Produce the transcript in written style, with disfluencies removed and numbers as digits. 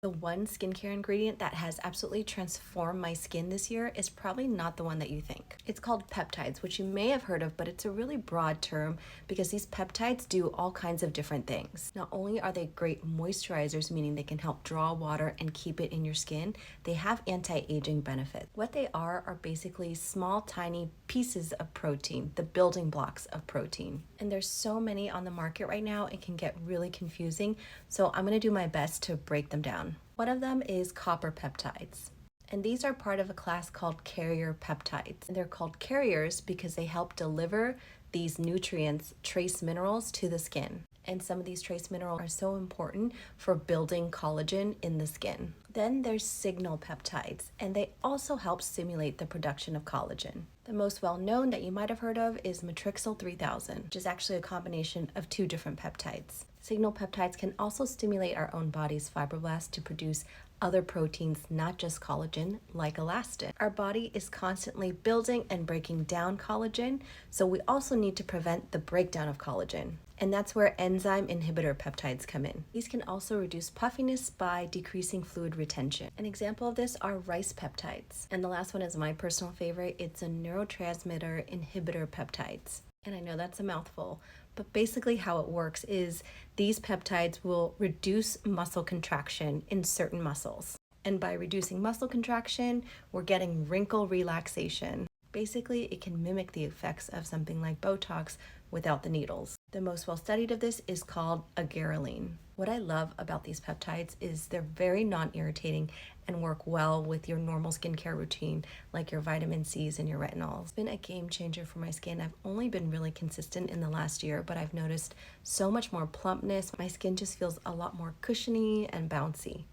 The one skincare ingredient that has absolutely transformed my skin this year is probably not the one that you think. It's called peptides, which you may have heard of, but it's a really broad term because these peptides do all kinds of different things. Not only are they great moisturizers, meaning they can help draw water and keep it in your skin, they have anti-aging benefits. What they are basically small, tiny pieces of protein, the building blocks of protein. And there's so many on the market right now, it can get really confusing. So I'm gonna do my best to break them down. One of them is copper peptides. And these are part of a class called carrier peptides. And they're called carriers because they help deliver these nutrients, trace minerals, to the skin. And some of these trace minerals are so important for building collagen in the skin. Then there's signal peptides, and they also help stimulate the production of collagen. The most well-known that you might have heard of is matrixyl 3000, which is actually a combination of two different peptides. Signal peptides can also stimulate our own body's fibroblasts to produce other proteins, not just collagen, like elastin. Our body is constantly building and breaking down collagen, so we also need to prevent the breakdown of collagen. And that's where enzyme inhibitor peptides come in. These can also reduce puffiness by decreasing fluid retention. An example of this are rice peptides. And the last one is my personal favorite. It's a neurotransmitter inhibitor peptides. And I know that's a mouthful, but basically how it works is these peptides will reduce muscle contraction in certain muscles. And by reducing muscle contraction, we're getting wrinkle relaxation. Basically, it can mimic the effects of something like Botox without the needles. The most well-studied of this is called agareline. What I love about these peptides is they're very non-irritating and work well with your normal skincare routine, like your vitamin C's and your retinols. It's been a game changer for my skin. I've only been really consistent in the last year, but I've noticed so much more plumpness. My skin just feels a lot more cushiony and bouncy.